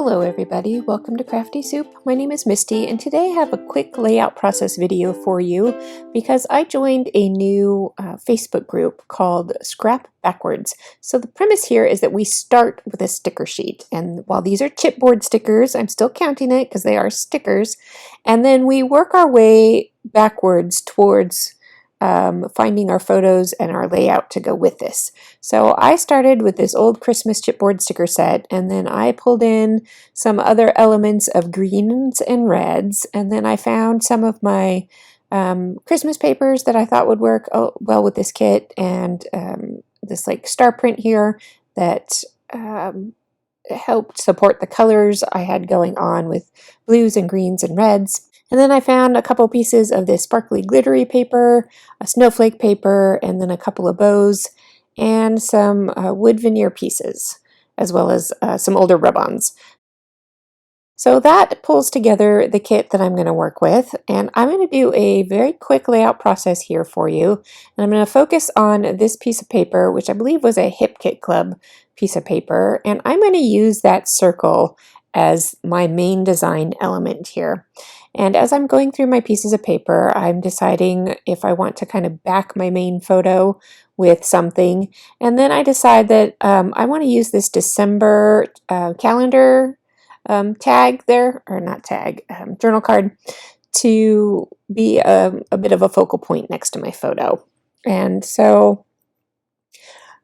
Hello everybody, welcome to Crafty Soup. My name is Misty and today I have a quick layout process video for you because I joined a new Facebook group called Scrap Backwards. So the premise here is that we start with a sticker sheet, and while these are chipboard stickers, I'm still counting it because they are stickers, and then we work our way backwards towards finding our photos and our layout to go with this. So I started with this old Christmas chipboard sticker set, and then I pulled in some other elements of greens and reds, and then I found some of my Christmas papers that I thought would work well with this kit, and this like star print here that helped support the colors I had going on with blues and greens and reds. And then I found a couple pieces of this sparkly glittery paper, a snowflake paper, and then a couple of bows, and some wood veneer pieces, as well as some older rub-ons. So that pulls together the kit that I'm going to work with, and I'm going to do a very quick layout process here for you. And I'm going to focus on this piece of paper, which I believe was a Hip Kit Club piece of paper, and I'm going to use that circle as my main design element here. And as I'm going through my pieces of paper, I'm deciding if I want to kind of back my main photo with something. And then I decide that I want to use this December calendar tag there, or not tag, journal card, to be a bit of a focal point next to my photo. And so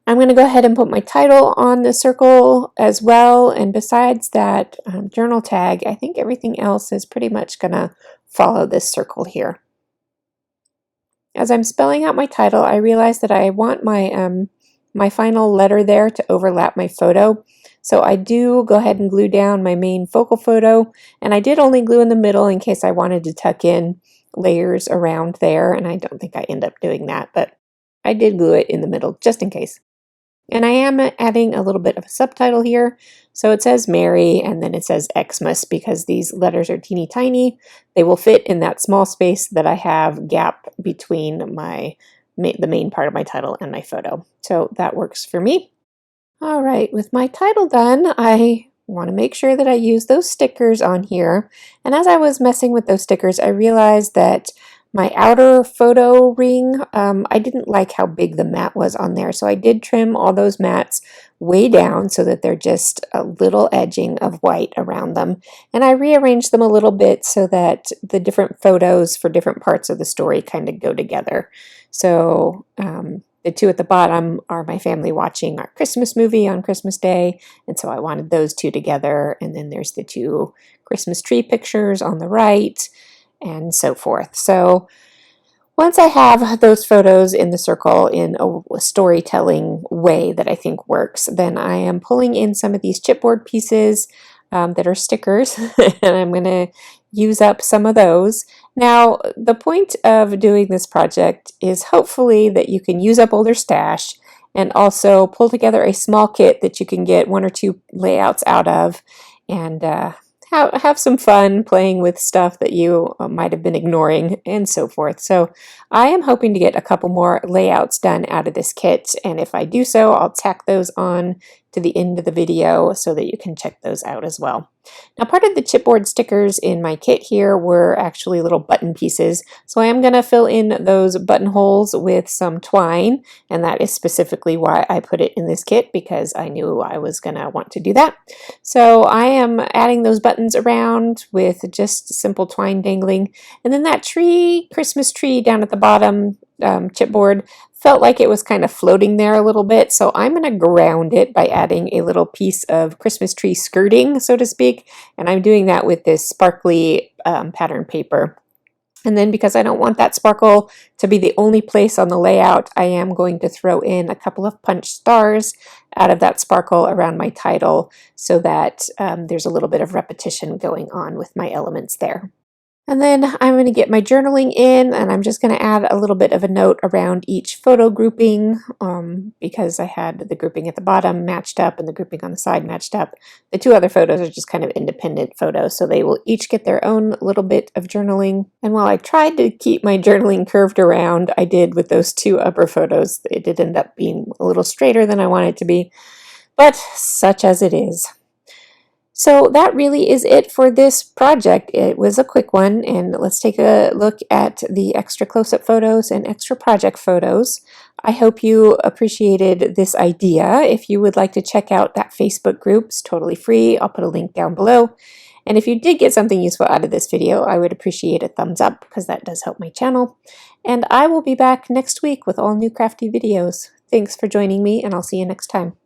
I'm going to go ahead and put my title on the circle as well, and besides that journal tag, I think everything else is pretty much going to follow this circle here. As I'm spelling out my title, I realize that I want my, my final letter there to overlap my photo, so I do go ahead and glue down my main focal photo, and I did only glue in the middle in case I wanted to tuck in layers around there, and I don't think I end up doing that, but I did glue it in the middle just in case. And I am adding a little bit of a subtitle here. So it says Merry, and then it says Xmas because these letters are teeny tiny. They will fit in that small space that I have gap between the main part of my title and my photo. So that works for me. All right, with my title done, I want to make sure that I use those stickers on here. And as I was messing with those stickers, I realized that my outer photo ring, I didn't like how big the mat was on there, so I did trim all those mats way down so that they're just a little edging of white around them. And I rearranged them a little bit so that the different photos for different parts of the story kind of go together. So the two at the bottom are my family watching our Christmas movie on Christmas Day, and so I wanted those two together. And then there's the two Christmas tree pictures on the right, and so forth. So once I have those photos in the circle in a storytelling way that I think works, then I am pulling in some of these chipboard pieces that are stickers, and I'm going to use up some of those. Now, the point of doing this project is hopefully that you can use up older stash and also pull together a small kit that you can get one or two layouts out of, and have some fun playing with stuff that you might have been ignoring and so forth. So I am hoping to get a couple more layouts done out of this kit, and if I do so, I'll tack those on to the end of the video so that you can check those out as well. Now, part of the chipboard stickers in my kit here were actually little button pieces, so I am going to fill in those buttonholes with some twine, and that is specifically why I put it in this kit, because I knew I was going to want to do that. So I am adding those buttons around with just simple twine dangling, and then that Christmas tree down at the bottom chipboard felt like it was kind of floating there a little bit, so I'm going to ground it by adding a little piece of Christmas tree skirting, so to speak, and I'm doing that with this sparkly pattern paper. And then because I don't want that sparkle to be the only place on the layout, I am going to throw in a couple of punch stars out of that sparkle around my title so that there's a little bit of repetition going on with my elements there. And then I'm going to get my journaling in, and I'm just going to add a little bit of a note around each photo grouping because I had the grouping at the bottom matched up and the grouping on the side matched up. The two other photos are just kind of independent photos, so they will each get their own little bit of journaling. And while I tried to keep my journaling curved around, I did with those two upper photos. It did end up being a little straighter than I wanted it to be, but such as it is. So that really is it for this project. It was a quick one, and let's take a look at the extra close-up photos and extra project photos. I hope you appreciated this idea. If you would like to check out that Facebook group, it's totally free. I'll put a link down below. And if you did get something useful out of this video, I would appreciate a thumbs up because that does help my channel. And I will be back next week with all new crafty videos. Thanks for joining me, and I'll see you next time.